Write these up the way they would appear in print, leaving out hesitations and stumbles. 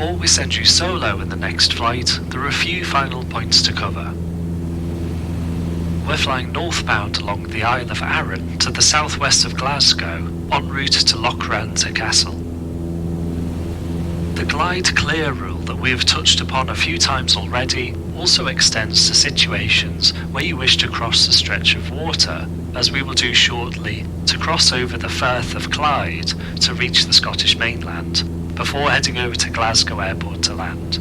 Before we send you solo in the next flight, there are a few final points to cover. We're flying northbound along the Isle of Arran to the southwest of Glasgow, en route to Lochranza Castle. The glide clear rule that we have touched upon a few times already also extends to situations where you wish to cross a stretch of water, as we will do shortly, to cross over the Firth of Clyde to reach the Scottish mainland, before heading over to Glasgow Airport to land.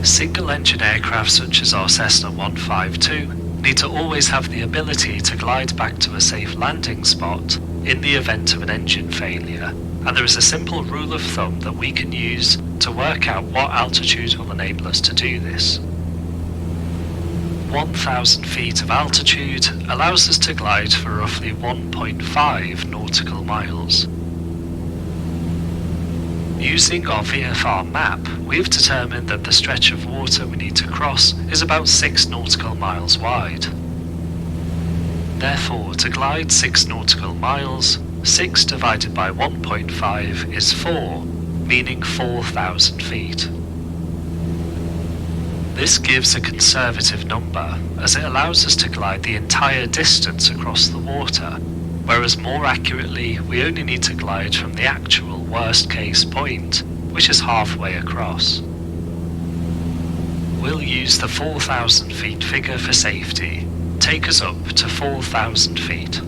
Single-engine aircraft such as our Cessna 152 need to always have the ability to glide back to a safe landing spot in the event of an engine failure, and there is a simple rule of thumb that we can use to work out what altitude will enable us to do this. 1,000 feet of altitude allows us to glide for roughly 1.5 nautical miles. Using our VFR map, we've determined that the stretch of water we need to cross is about 6 nautical miles wide. Therefore, to glide 6 nautical miles, 6 divided by 1.5 is 4, meaning 4,000 feet. This gives a conservative number, as it allows us to glide the entire distance across the water, whereas more accurately, we only need to glide from the actual worst case point, which is halfway across. We'll use the 4,000 feet figure for safety. Take us up to 4,000 feet.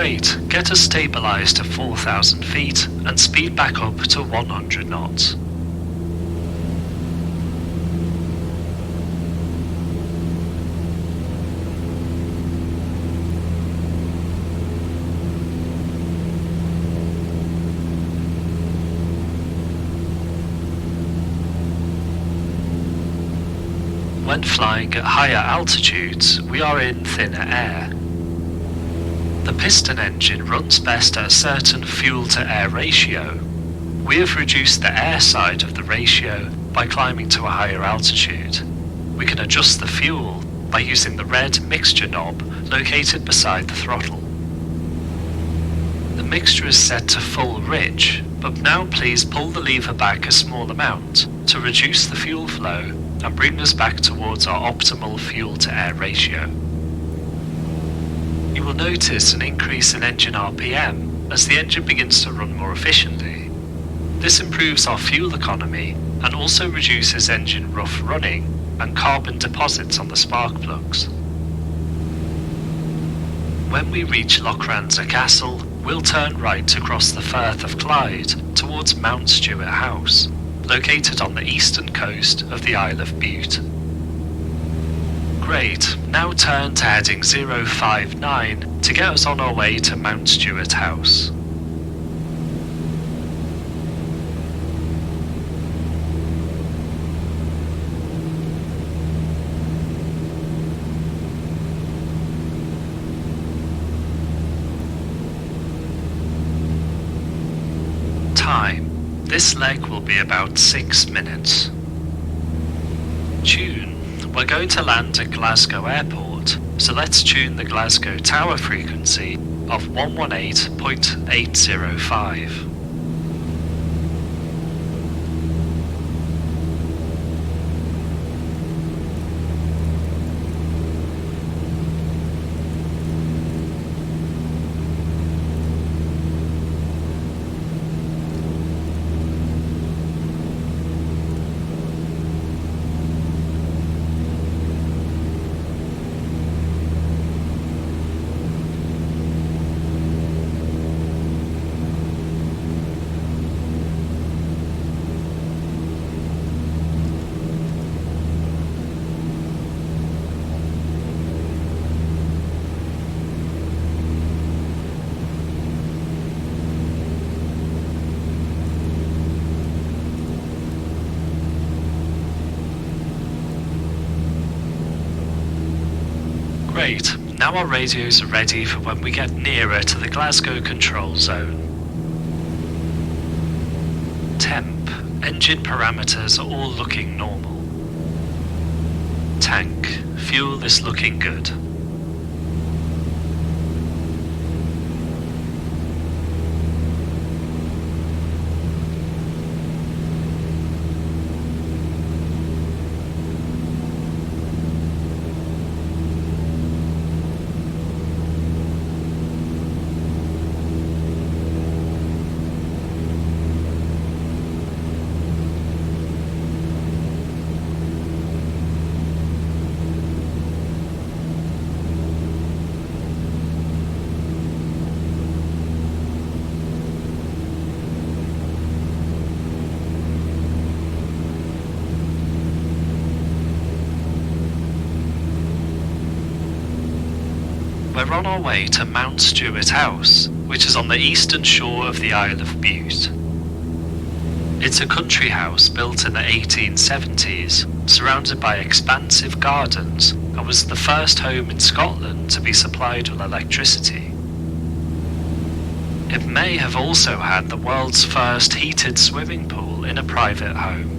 Great, get us stabilised to 4,000 feet and speed back up to 100 knots. When flying at higher altitudes, we are in thinner air. The piston engine runs best at a certain fuel-to-air ratio. We have reduced the air side of the ratio by climbing to a higher altitude. We can adjust the fuel by using the red mixture knob located beside the throttle. The mixture is set to full rich, but now please pull the lever back a small amount to reduce the fuel flow and bring us back towards our optimal fuel-to-air ratio. You will notice an increase in engine RPM as the engine begins to run more efficiently. This improves our fuel economy and also reduces engine rough running and carbon deposits on the spark plugs. When we reach Lochranza Castle, we'll turn right to cross the Firth of Clyde towards Mount Stuart House, located on the eastern coast of the Isle of Bute. Great, now turn to heading 059 to get us on our way to Mount Stuart House. Time. This leg will be about 6 minutes. Tune. We're going to land at Glasgow Airport, so let's tune the Glasgow tower frequency of 118.805. Great, now our radios are ready for when we get nearer to the Glasgow control zone. Temp, engine parameters are all looking normal. Tank, fuel is looking good. We're on our way to Mount Stuart House, which is on the eastern shore of the Isle of Bute. It's a country house built in the 1870s, surrounded by expansive gardens, and was the first home in Scotland to be supplied with electricity. It may have also had the world's first heated swimming pool in a private home.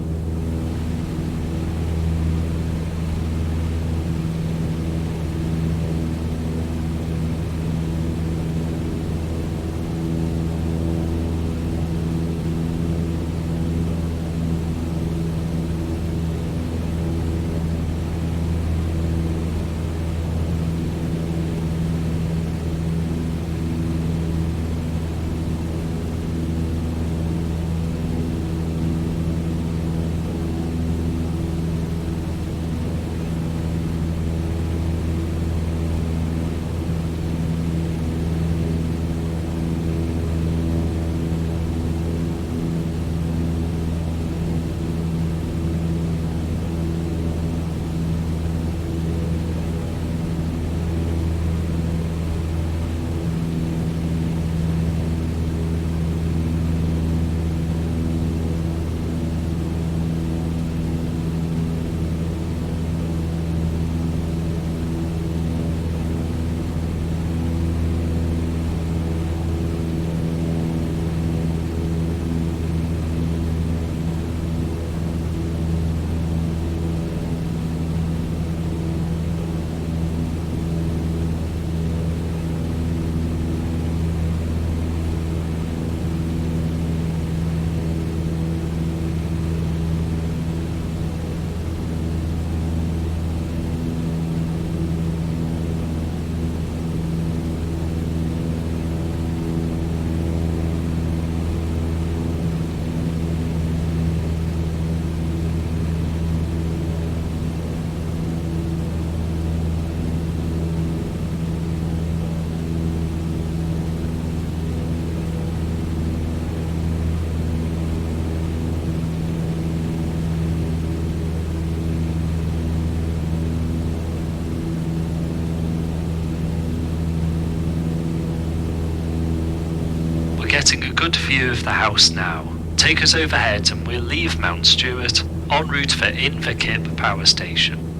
getting a good view of the house now. Take us overhead and we'll leave Mount Stewart en route for Inverkip power station.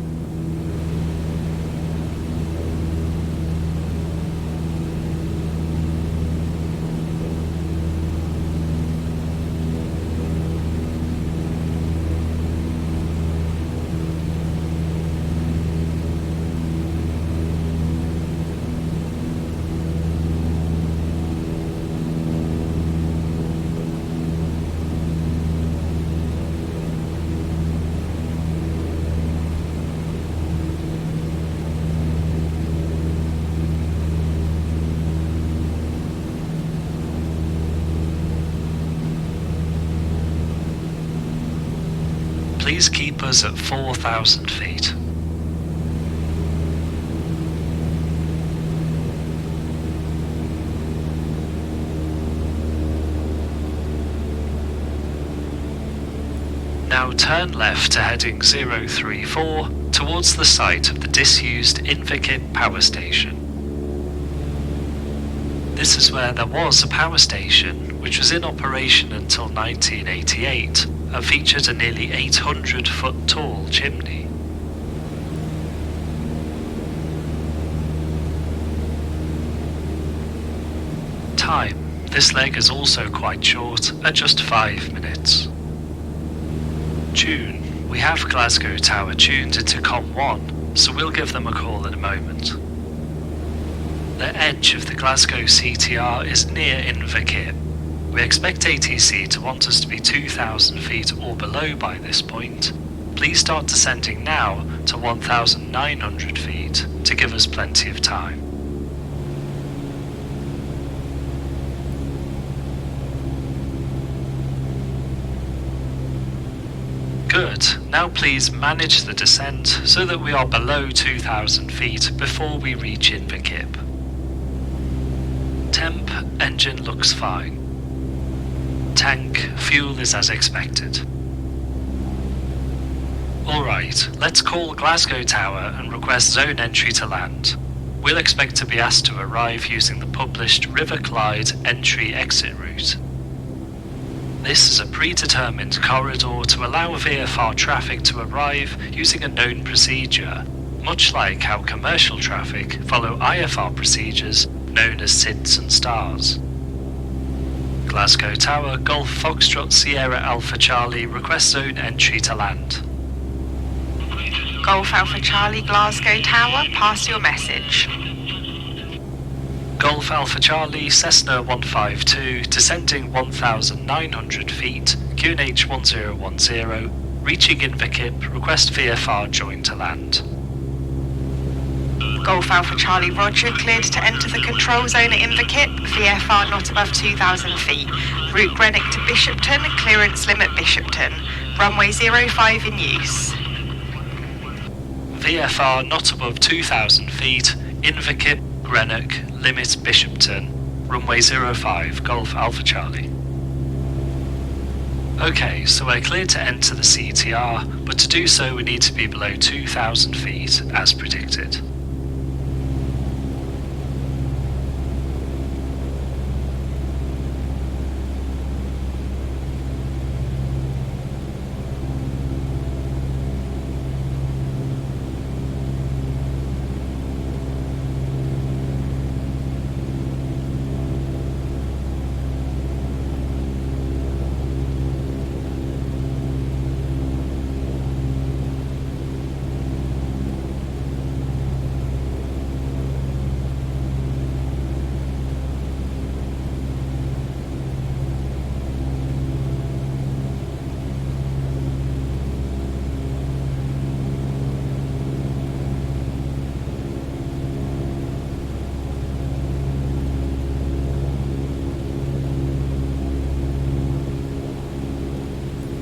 Please keep us at 4,000 feet. Now turn left to heading 034 towards the site of the disused Inverkip power station. This is where there was a power station, which was in operation until 1988 and featured a nearly 800-foot tall chimney. Time. This leg is also quite short, at just 5 minutes. Tune. We have Glasgow Tower tuned into Com 1, so we'll give them a call in a moment. The edge of the Glasgow CTR is near Inverkip. We expect ATC to want us to be 2,000 feet or below by this point. Please start descending now to 1,900 feet to give us plenty of time. Good, now please manage the descent so that we are below 2,000 feet before we reach Inverkip. Temp, engine looks fine. Tank, fuel is as expected. Alright, let's call Glasgow Tower and request zone entry to land. We'll expect to be asked to arrive using the published River Clyde entry-exit route. This is a predetermined corridor to allow VFR traffic to arrive using a known procedure, much like how commercial traffic follow IFR procedures known as SIDS and STARS. Glasgow Tower, Golf Foxtrot Sierra Alpha Charlie, request zone entry to land. Golf Alpha Charlie, Glasgow Tower, pass your message. Golf Alpha Charlie, Cessna 152, descending 1,900 feet, QNH 1010, reaching Inverkip, request VFR join to land. Golf Alpha Charlie, roger, cleared to enter the control zone at Inverkip, VFR not above 2,000 feet, route Greenock to Bishopton, clearance limit Bishopton, runway 05 in use. VFR not above 2,000 feet, Inverkip, Greenock, limit Bishopton, runway 05, Golf Alpha Charlie. Okay, so we're cleared to enter the CTR, but to do so we need to be below 2,000 feet as predicted.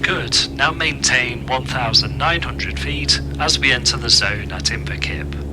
Good, now maintain 1,900 feet as we enter the zone at Inverkip.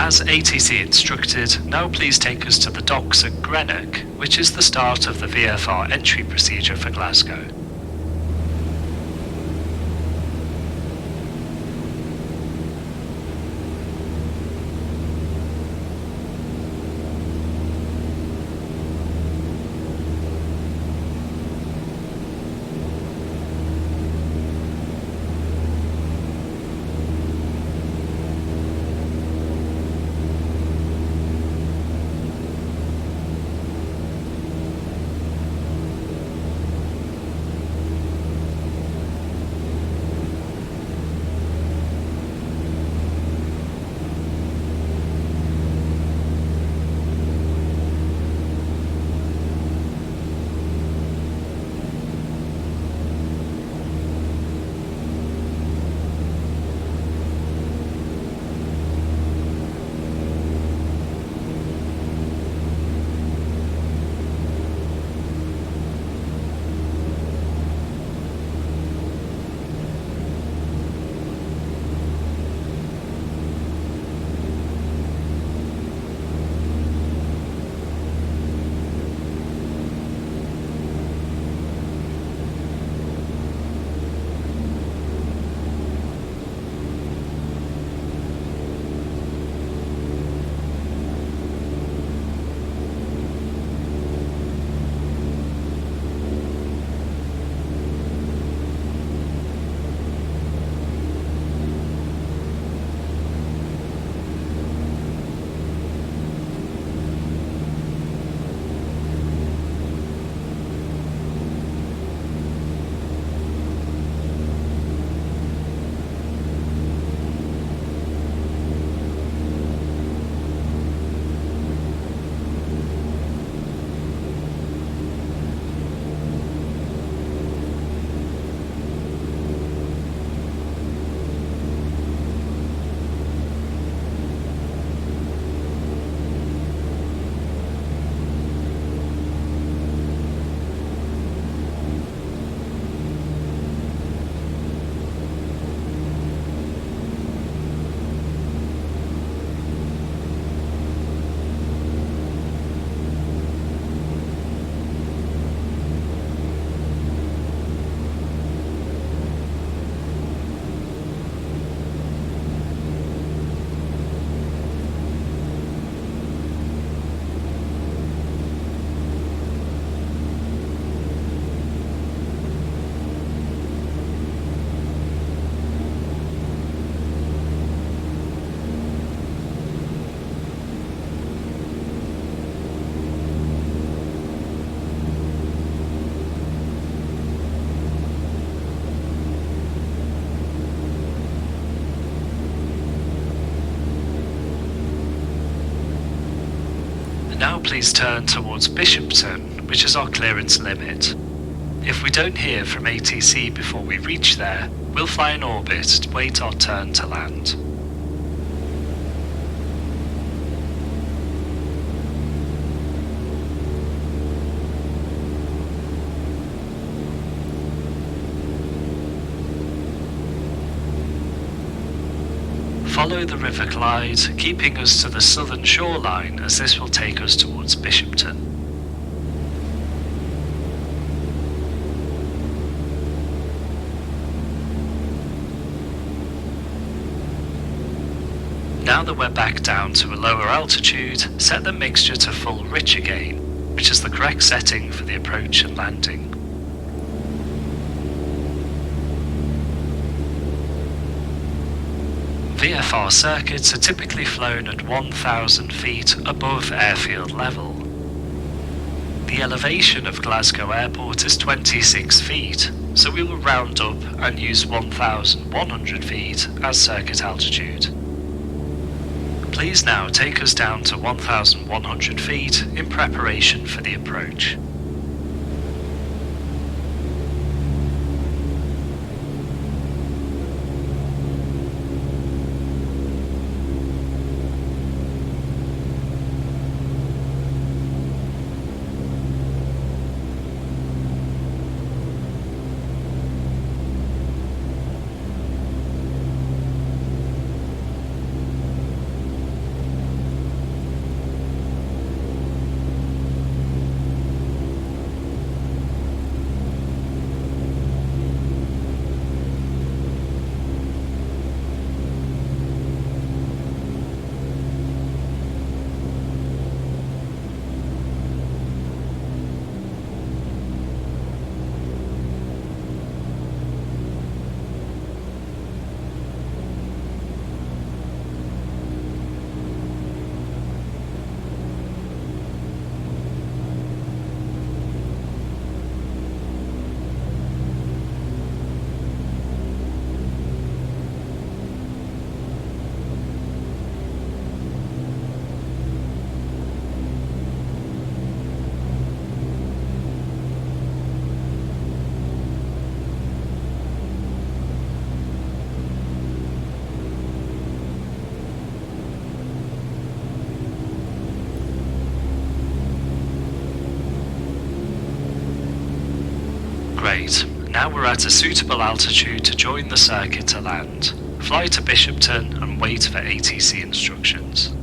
As ATC instructed, now please take us to the docks at Greenock, which is the start of the VFR entry procedure for Glasgow. Now please turn towards Bishopton, which is our clearance limit. If we don't hear from ATC before we reach there, we'll fly in orbit to wait our turn to land. Follow the River Clyde, keeping us to the southern shoreline as this will take us towards Bishopton. Now that we're back down to a lower altitude, set the mixture to full rich again, which is the correct setting for the approach and landing. VFR circuits are typically flown at 1,000 feet above airfield level. The elevation of Glasgow Airport is 26 feet, so we will round up and use 1,100 feet as circuit altitude. Please now take us down to 1,100 feet in preparation for the approach. Great, now we're at a suitable altitude to join the circuit to land. Fly to Bishopton and wait for ATC instructions.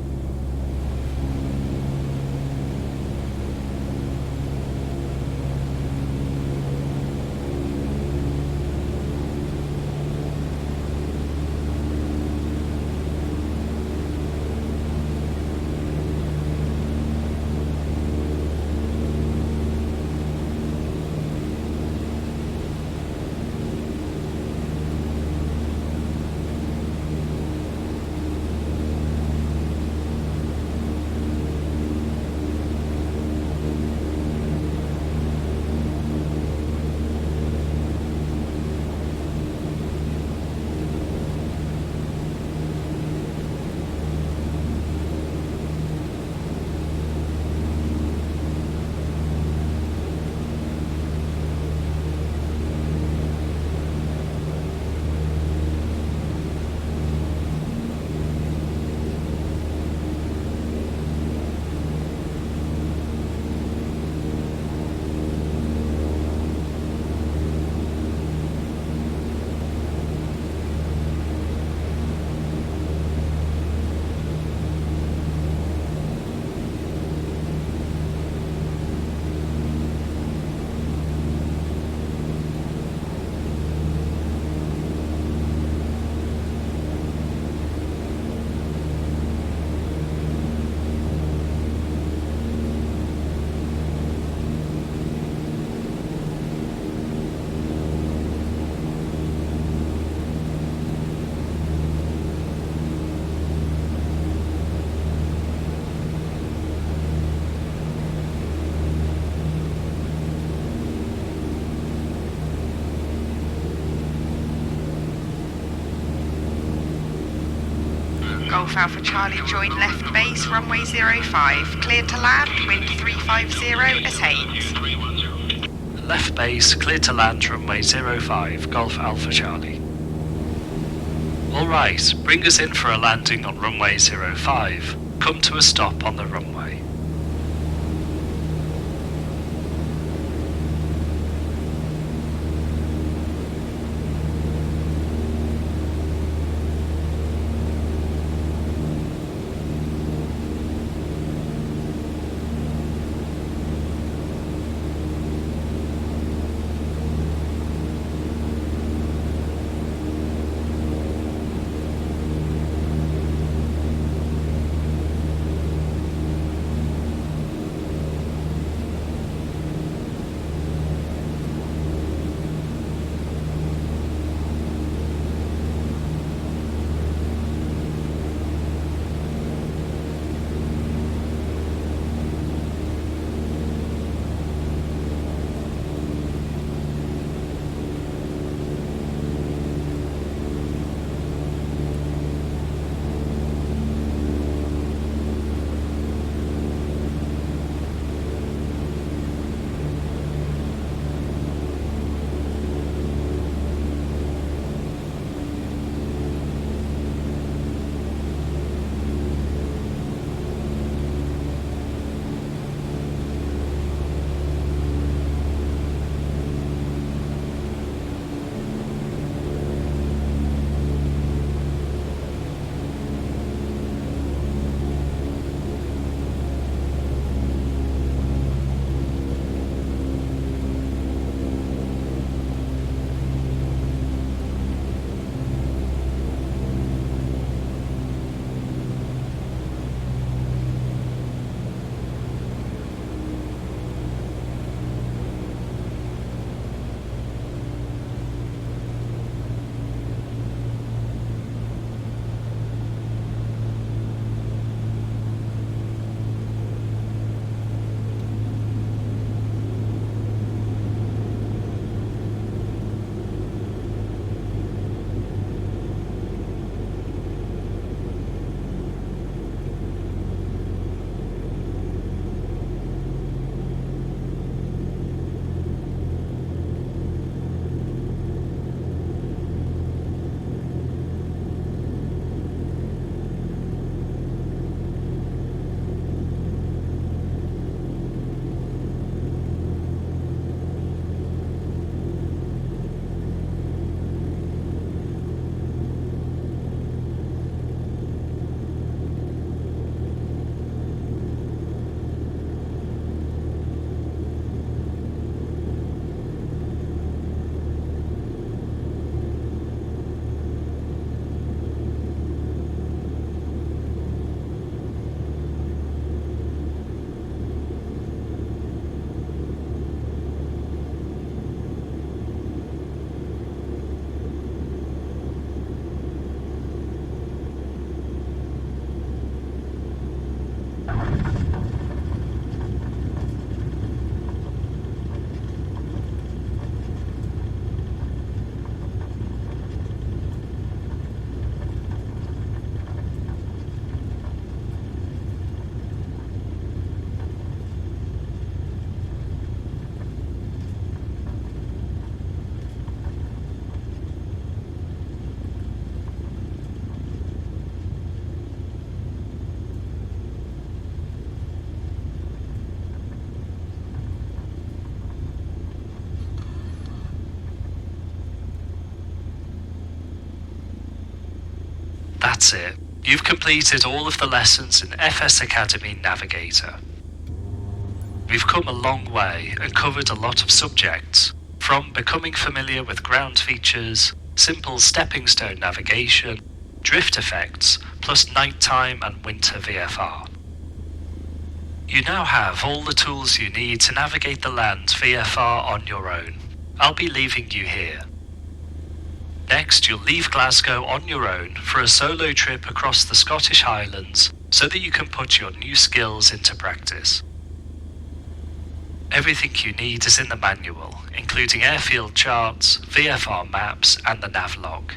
Golf Alpha Charlie joined left base, runway 05. Cleared to land, wind 350 at 8. Left base, cleared to land, runway 05, Golf Alpha Charlie. Alright, bring us in for a landing on runway 05. Come to a stop on the runway. That's it. You've completed all of the lessons in FS Academy Navigator. We've come a long way and covered a lot of subjects, from becoming familiar with ground features, simple stepping stone navigation, drift effects, plus nighttime and winter VFR. You now have all the tools you need to navigate the land VFR on your own. I'll be leaving you here. Next, you'll leave Glasgow on your own for a solo trip across the Scottish Highlands so that you can put your new skills into practice. Everything you need is in the manual, including airfield charts, VFR maps, and the navlog.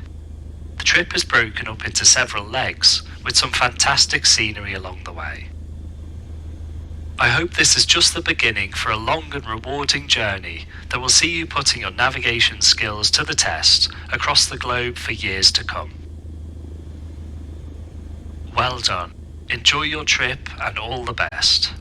The trip is broken up into several legs, with some fantastic scenery along the way. I hope this is just the beginning for a long and rewarding journey that will see you putting your navigation skills to the test across the globe for years to come. Well done. Enjoy your trip and all the best.